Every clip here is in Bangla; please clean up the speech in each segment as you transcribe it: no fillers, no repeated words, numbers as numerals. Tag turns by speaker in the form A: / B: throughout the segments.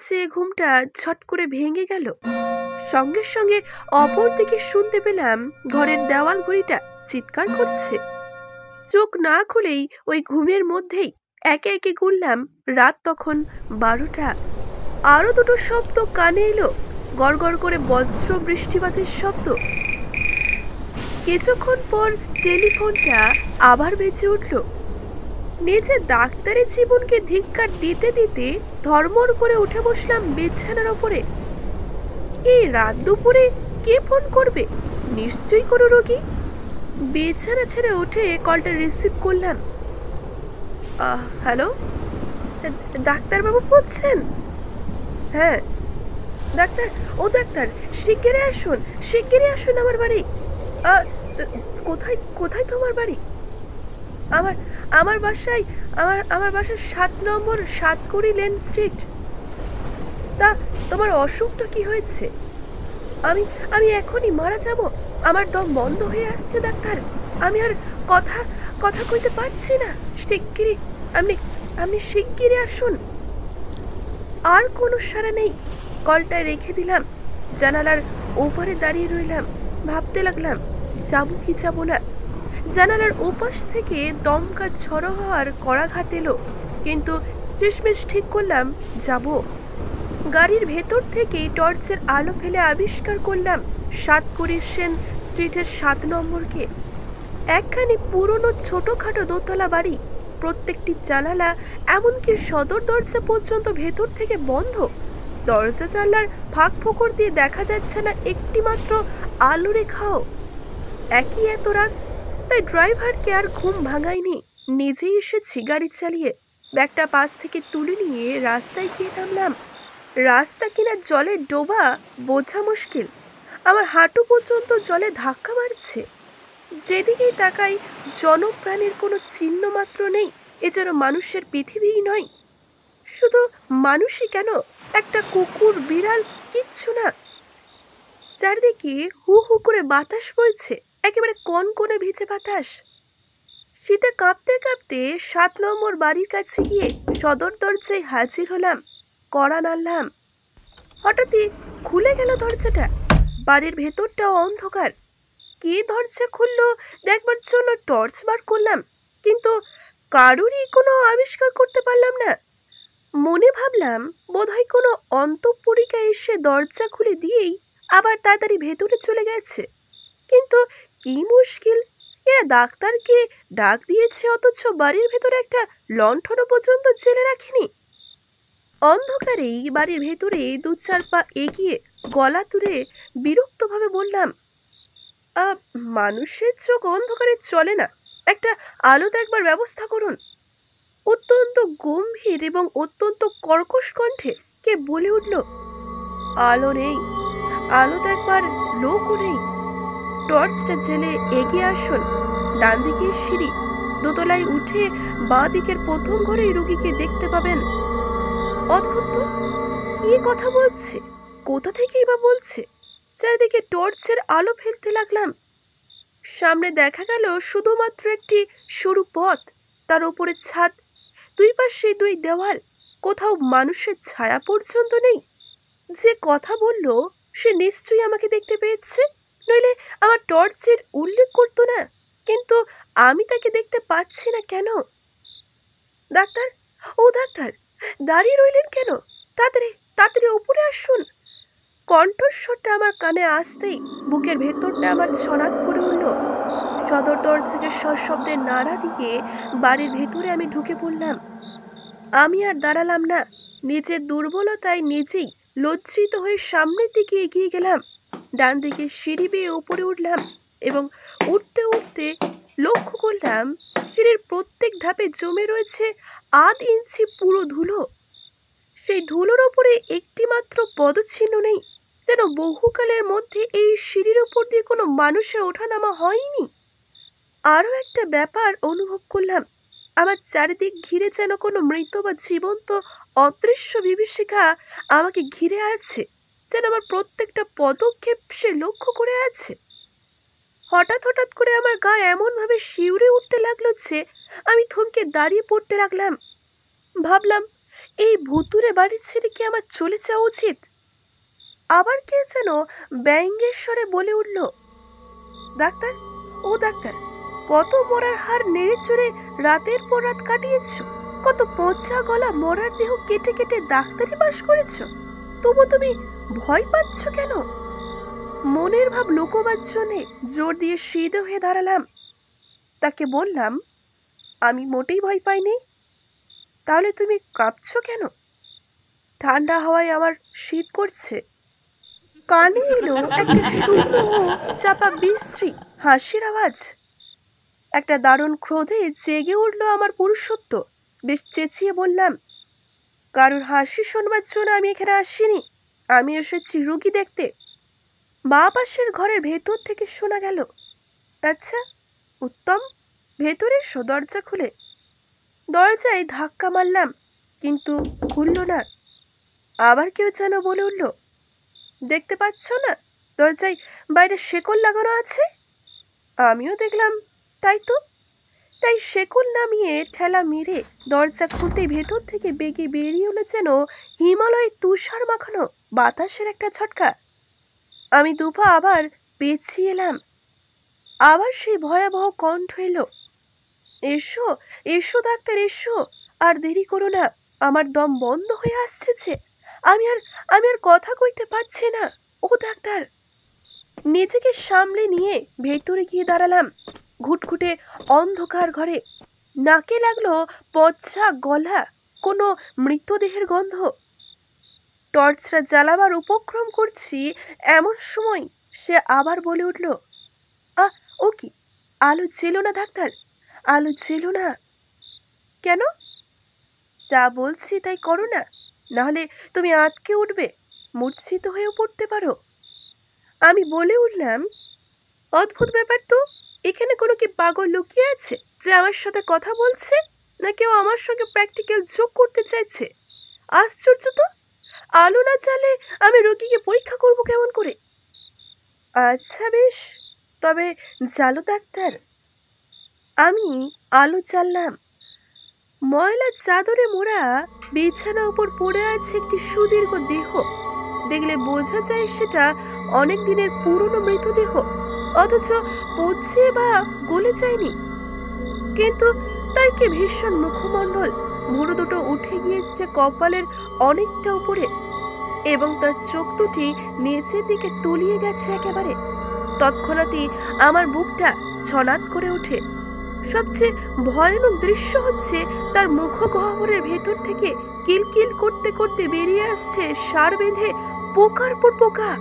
A: চেয়ে ঘুমটা ছট করে ভেঙে গেল। সঙ্গে সঙ্গে অপর দিকে শুনতে পেলাম ঘরের দেওয়াল ঘড়িটা চিৎকার করছে। চোখ না খুলেই ওই ঘুমের মধ্যেই একে একে গুনলাম রাত তখন 12টা। আরো দুটো শব্দ কানে এলো, গড়গড় করে বজ্র বৃষ্টিপাতের শব্দ। কিছুক্ষণ পর টেলিফোনটা আবার বেজে উঠল। নিজের ডাক্তারি জীবনকে ধিক্কার দিতে দিতে ধর্মর করে উঠে বসলাম বিছানার ওপরে। এই রাত দুপুরে কে ফোন করবে? নিশ্চয়ই কোনো রোগী। বিছানা ছেড়ে উঠে কলটা রিসিভ করলাম। হ্যালো, ডাক্তারবাবু বলছেন? হ্যাঁ ডাক্তার, ও ডাক্তার শিগগিরই আসুন, শিগগিরই আসুন আমার বাড়ি। কোথায় কোথায় তোমার বাড়ি? আমার আমার বাসায় আমার বাসার 7 নম্বর 7 লেন স্ট্রিট। তা তোমার অসুখটা কি হয়েছে? আমি আমি এখনই মারা যাব, আমার দম বন্ধ হয়ে আসছে ডাক্তার, আমি আর কথা কথা কইতে পারছি না, শিগগিরই আপনি আপনি শিগগিরই আসুন। আর কোনো সাড়া নেই, কলটায় রেখে দিলাম। জানালার ওপারে দাঁড়িয়ে রইলাম, ভাবতে লাগলাম যাবো কি যাবো না। জানালার ওপাশ থেকে দমকা ঝড়ো হওয়ার করাঘাত এলো, কিন্তু শেষমেশ ঠিক করলাম যাব। গাড়ির ভেতর থেকে টর্চের আলো ফেলে আবিষ্কার করলাম 7 সেন স্ট্রিটের 7 নম্বরকে। একখানি পুরনো ছোটখাটো দোতলা বাড়ি, প্রত্যেকটি জানালা এমনকি সদর দরজা পর্যন্ত ভেতর থেকে বন্ধ। দরজা জানলার ফাঁক ফোকর দিয়ে দেখা যাচ্ছে না একটি মাত্র আলো রেখাও। একই এত রাত, তাই ড্রাইভারকে আর ঘুম ভাঙায়নি, নিজেই এসেছি গাড়ি চালিয়ে। ব্যাগটা পাশ থেকে তুলে নিয়ে রাস্তায় গিয়ে নামলাম। রাস্তা কিনা জলে ডোবা, বোঝা মুশকিল। আমার হাঁটু পর্যন্ত জলে ধাক্কা মারছে। যেদিকেই তাকাই জনপ্রাণীর কোনো চিহ্ন মাত্র নেই। এ যেন মানুষের পৃথিবীই নয়। শুধু মানুষই কেন, একটা কুকুর বিড়াল কিচ্ছু না। চারদিকে হু হু করে বাতাস বইছে, একেবারে কনকনে ভিজে বাতাস। শীতে কাঁপতে কাঁপতে 7 নম্বর বাড়ির কাছে গিয়ে সদর দরজায় হাজির হলাম, কড়া নাড়লাম। হঠাৎই খুলে গেল দরজাটা। বাড়ির ভেতরটাও অন্ধকার। কে দরজা খুললো দেখবার জন্য টর্চ বার করলাম, কিন্তু কারোরই কোনো আবিষ্কার করতে পারলাম না। মনে ভাবলাম বোধহয় কোনো অন্তঃপুরিকা এসে দরজা খুলে দিয়েই আবার তাড়াতাড়ি ভেতরে চলে গেছে। কিন্তু কি মুশকিল, এরা ডাক্তারকে ডাক দিয়েছে অথচ বাড়ির ভেতরে একটা লণ্ঠনও পর্যন্ত জেলে রাখেনি। অন্ধকারেই বাড়ির ভেতরে 2-4 পা এগিয়ে গলা তুলে বিরক্তভাবে বললাম, মানুষের চোখ অন্ধকারে চলে না, একটা আলো দেখবার ব্যবস্থা করুন। অত্যন্ত গম্ভীর এবং অত্যন্ত কর্কশ কণ্ঠে কে বলে উঠল, আলো নেই, আলো দেখবার লোকও নেই। টর্চটা জেলে এগিয়ে আসুন, ডান দিকের সিঁড়ি, দোতলায় উঠে বাঁ দিকের প্রথম ঘরেই রোগীকে দেখতে পাবেন। অদ্ভুত তো, কি কথা বলছে, কোথা থেকেই বা বলছে। চারিদিকে টর্চের আলো ফেলতে লাগলাম। সামনে দেখা গেল শুধুমাত্র একটি সরু পথ, তার উপরে ছাদ, দুই পাশে 2 দেওয়াল, কোথাও মানুষের ছায়া পর্যন্ত নেই। যে কথা বলল সে নিশ্চয়ই আমাকে দেখতে পেয়েছে, নইলে আমার টর্চের উল্লেখ করতো না। কিন্তু আমি তাকে দেখতে পাচ্ছি না কেন? ডাক্তার, ও ডাক্তার, দাঁড়িয়ে রইলেন কেন? তাড়াতাড়ি তাড়াতাড়ি উপরে আসুন। কণ্ঠস্বরটা আমার কানে আসতেই বুকের ভেতরটা আমার ছড়াৎ করে উঠল। সদর দরজাকে সশব্দে নাড়া দিয়ে বাড়ির ভেতরে আমি ঢুকে পড়লাম। আমি আর দাঁড়ালাম না, নিজের দুর্বলতায় নিজেই লজ্জিত হয়ে সামনের দিকে এগিয়ে গেলাম। ডান দিকে সিঁড়ি বেয়ে উপরে উঠলাম এবং উঠতে উঠতে লক্ষ্য করলাম সিঁড়ির প্রত্যেক ধাপে জমে রয়েছে 1/2 ইঞ্চি পুরো ধুলো। সেই ধুলোর ওপরে একটি মাত্র পদচিহ্ন নেই, যেন বহুকালের মধ্যে এই সিঁড়ির উপর দিয়ে কোনো মানুষের ওঠানামা হয়নি। আরও একটা ব্যাপার অনুভব করলাম, আমার চারিদিক ঘিরে যেন কোনো মৃত বা জীবন্ত অদৃশ্য বিভীষিকা আমাকে ঘিরে আছে, যেন আমার প্রত্যেকটা পদক্ষেপ সে লক্ষ্য করে আছে। হঠাৎ হঠাৎ করে আমার গা এমনভাবে শিউরে উঠতে লাগলো যে আমি থমকে দাঁড়িয়ে পড়তে লাগলাম। ভাবলাম, এই ভুতুরে বাড়ি ছেড়ে কি আমার চলে যাওয়া উচিত? আবার কে যেন ব্যঙ্গের স্বরে বলে উঠল, ডাক্তার, ও ডাক্তার, কত মরার হাড় নেড়ে চড়ে রাতের পর রাত কাটিয়েছ, কত পচা গলা মরার দেহ কেটে কেটে ডাক্তারি বাস করেছ, তবু তুমি ভয় পাচ্ছ কেন? মনের ভাব লুকোবার জন্যে জোর দিয়ে সিধে হয়ে দাঁড়ালাম। তাকে বললাম, আমি মোটেই ভয় পাইনি। তাহলে তুমি কাঁপছো কেন? ঠান্ডা হাওয়ায় আমার শীত করছে। কানে এলো একটা শুকনো ও চাপা বিশ্রী হাসির আওয়াজ। একটা দারুণ ক্রোধে জেগে উঠল আমার পুরুষত্ব। বেশ চেঁচিয়ে বললাম, কারোর হাসি শোনবার জন্য আমি এখানে আসিনি, আমি এসেছি রুগী দেখতে। বা পাশের ঘরের ভেতর থেকে শোনা গেল, আচ্ছা উত্তম, ভেতরে এসো, দরজা খুলে। দরজায় ধাক্কা মারলাম, কিন্তু খুলল না। আবার কেউ যেন বলে উঠল, দেখতে পাচ্ছ না দরজায় বাইরে শেকল লাগানো আছে? আমিও দেখলাম, তাই তো। তাই শেকল নামিয়ে ঠেলা মেরে দরজা খুলতে ভেতর থেকে বেগে বেরিয়ে এলো যেন হিমালয়ে তুষার মাখানো বাতাসের একটা ঝটকা। আমি দুপা আবার পেছিয়ে এলাম। আবার সেই ভয়াবহ কণ্ঠ এলো, এসো এসো ডাক্তার এসো, আর দেরি করো না, আমার দম বন্ধ হয়ে আসছে যে, আমি আর কথা কইতে পারছি না। ও ডাক্তার! নিজেকে সামলে নিয়ে ভেতরে গিয়ে দাঁড়ালাম। ঘুটঘুটে অন্ধকার ঘরে নাকে লাগলো পচা গলা কোনো মৃতদেহের গন্ধ। টর্চটা জ্বালাবার উপক্রম করছি, এমন সময় সে আবার বলে উঠল, আহ, ও কি, আলো জ্বেলো না ডাক্তার, আলো জ্বেলো না। কেন? যা বলছি তাই করো না, নাহলে তুমি আঁতকে উঠবে, মূর্ছিত হয়েও পড়তে পারো। আমি বলে উঠলাম, অদ্ভুত ব্যাপার তো, এখানে কোনো কি পাগল লুকিয়ে আছে যে আমার সাথে কথা বলছে, না কেউ আমার সঙ্গে প্র্যাকটিক্যাল যোগ করতে চাইছে? আশ্চর্য তো, আলো না জ্বালে আমি রোগীকে পরীক্ষা করব কেমন করে? আচ্ছা বেশ, তবে জ্বালো ডাক্তার। আমি আলো জ্বাললাম। ময়লা চাদরে মোড়া বিছানা উপর পড়ে আছে একটি সুদীর্ঘ দেহ। দেখলে বোঝা যায় সেটা অনেক দিনের পুরনো মৃতদেহ, অথচ পচে বা গলে যায়নি। কিন্তু তার কি ভীষণ মুখমণ্ডল, ভুরু দুটো উঠে গিয়েছে কপালের অনেকটা উপরে, এবং তার চোখ দুটি নিচের দিকে তলিয়ে গেছে একেবারে। তৎক্ষণাৎই আমার বুকটা ছনাৎ করে ওঠে। সবচেয়ে ভয়ানক দৃশ্য হচ্ছে, তার মুখগহ্বরের ভেতর থেকে কিলকিল করতে করতে বেরিয়ে আসছে সার বেঁধে পোকার পর পোকা।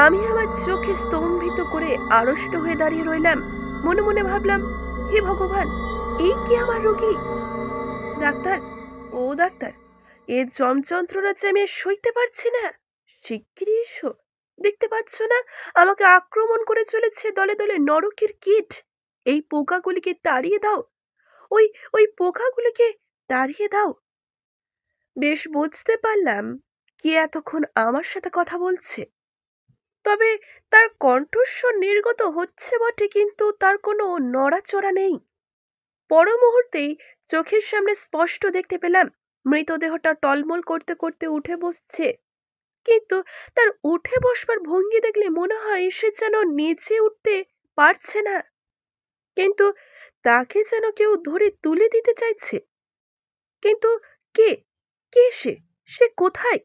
A: আমি আমার চোখে স্তম্ভিত করে আড়ষ্ট হয়ে দাঁড়িয়ে রইলাম। মনে মনে ভাবলাম, হে ভগবান, এই কি আমার রোগী? ডাক্তার, ও ডাক্তার, এ যন্ত্রণা যে আমি সইতে পারছি না, শিগগিরই এসো। দেখতে পাচ্ছ না আমাকে আক্রমণ করে চলেছে দলে দলে নরকের কীট? এই পোকাগুলিকে তাড়িয়ে দাও, ওই ওই পোকাগুলিকে তাড়িয়ে দাও। বেশ বুঝতে পারলাম কে এতক্ষণ আমার সাথে কথা বলছে। তবে তার কণ্ঠস্বর নির্গত হচ্ছে বটে, কিন্তু তার কোনো নড়াচড়া নেই। পর মুহূর্তেই চোখের সামনে স্পষ্ট দেখতে পেলাম মৃতদেহটা টলমল করতে করতে উঠে বসছে। কিন্তু তার উঠে বসবার ভঙ্গি দেখলে মনে হয় সে যেন নিচে উঠতে পারছে না, কিন্তু তাকে যেন কেউ ধরে তুলে দিতে চাইছে। কিন্তু কে, কে সে, সে কোথায়?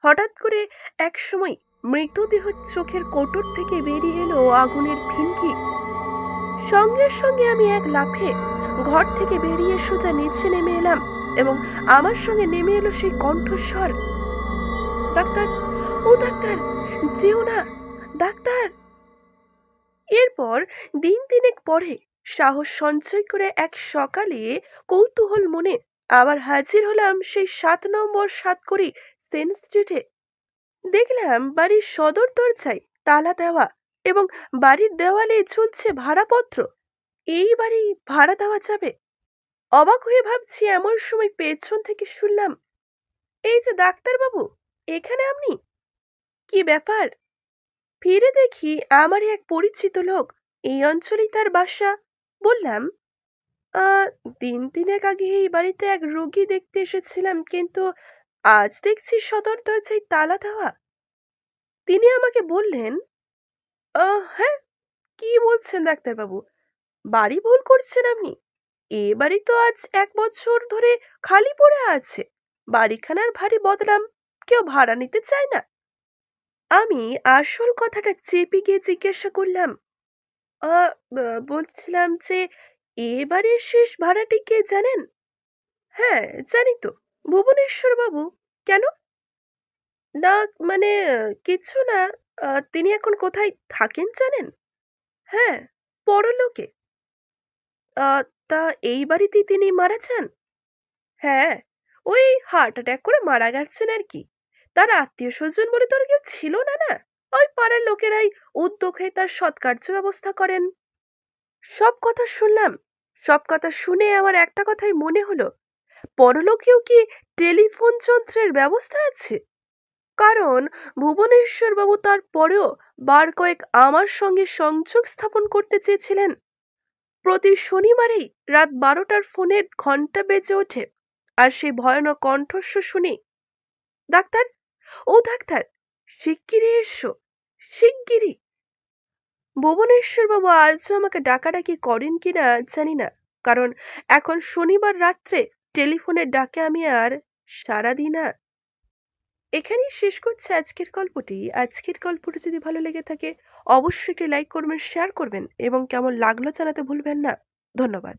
A: হঠাৎ করে এক সময় মৃতদেহ চোখের কোটর থেকে বেরিয়ে এলো আগুনের ফিনকি। সঙ্গে সঙ্গে আমি এক লাফে ঘর থেকে বেরিয়ে সোজা নিচে নেমে এলাম, এবং আমার সঙ্গে নেমে এলো সেই কণ্ঠস্বর, ডাক্তার, ও ডাক্তার, যেও না ডাক্তার। এরপর দিন তিনেক পরে সাহস সঞ্চয় করে এক সকালে কৌতূহল মনে আবার হাজির হলাম সেই 7 নম্বর সাতকড়ি সেন স্ট্রিটে। দেখলাম বাড়ির সদর দরজায় তালা দেওয়া, এবং বাড়ির দেওয়ালে ঝুলছে ভাড়াপত্র। এই বাড়ি ভাড়া দেওয়া যাবে? অবাক হয়ে ভাবছি, এমন সময় পেছন থেকে শুনলাম, এই যে ডাক্তারবাবু, এখানে আপনি? কি ব্যাপার? ফিরে দেখি আমারই এক পরিচিত লোক, এই অঞ্চলেই তার বাসা। বললাম, আহ 3 দিন আগে এই বাড়িতে এক রোগী দেখতে এসেছিলাম, কিন্তু আজ দেখছি সদর দরজায় তালা দেওয়া। তিনি আমাকে বললেন, হ্যাঁ, কি বলছেন ডাক্তারবাবু? বাড়ি ভুল করছেন আপনি। এ বাড়ি তো আজ 1 বছর ধরে খালি পড়ে আছে। বাড়িখানার ভারী বদনাম, কেউ ভাড়া নিতে চায় না। আমি আসল কথাটা চেপে গিয়ে জিজ্ঞাসা করলাম, বলছিলাম যে এ বাড়ির শেষ ভাড়াটি কে জানেন? হ্যাঁ, জানি তো, ভুবনেশ্বর বাবু। কেন? না, মানে কিছু না। তিনি এখন কোথায় থাকেন জানেন? হ্যাঁ, পরলোকে। আহ, তা এই বাড়িতেই তিনি মারা যান? হ্যাঁ, ওই হার্ট অ্যাটাক করে মারা গেছেন আর কি। তার আত্মীয় স্বজন বলে তোর কেউ ছিল না, না। ওই পাড়ার লোকেরাই উদ্যোগ হয়ে তার সৎকার্য ব্যবস্থা করেন। সব কথা শুনলাম। সব কথা শুনে আমার একটা কথাই মনে হলো, পরলোকেও কি টেলিফোন যন্ত্রের ব্যবস্থা আছে? কারণ ভুবনেশ্বর বাবু তার পরেও বার কয়েক আমার সঙ্গে সংযোগ স্থাপন করতে চেয়েছিলেন। প্রতি শনিবারেই রাত 12টার ফোনের ঘন্টা বেজে ওঠে, আর সেই ভয়ানক কণ্ঠস্বর শুনি, ডাক্তার, ও ডাক্তার, শিগগিরই এসো, শিগগিরই। ভুবনেশ্বর বাবু আজও আমাকে ডাকাডাকি করেন কিনা জানি না, কারণ এখন শনিবার রাত্রে টেলিফোনের ডাকে আমি আর সাড়া দিই না। এখানেই শেষ করছি আজকের গল্পটি। আজকের গল্পটি যদি ভালো লেগে থাকে, অবশ্যই একটি লাইক করবেন, শেয়ার করবেন এবং কেমন লাগলো জানাতে ভুলবেন না। ধন্যবাদ।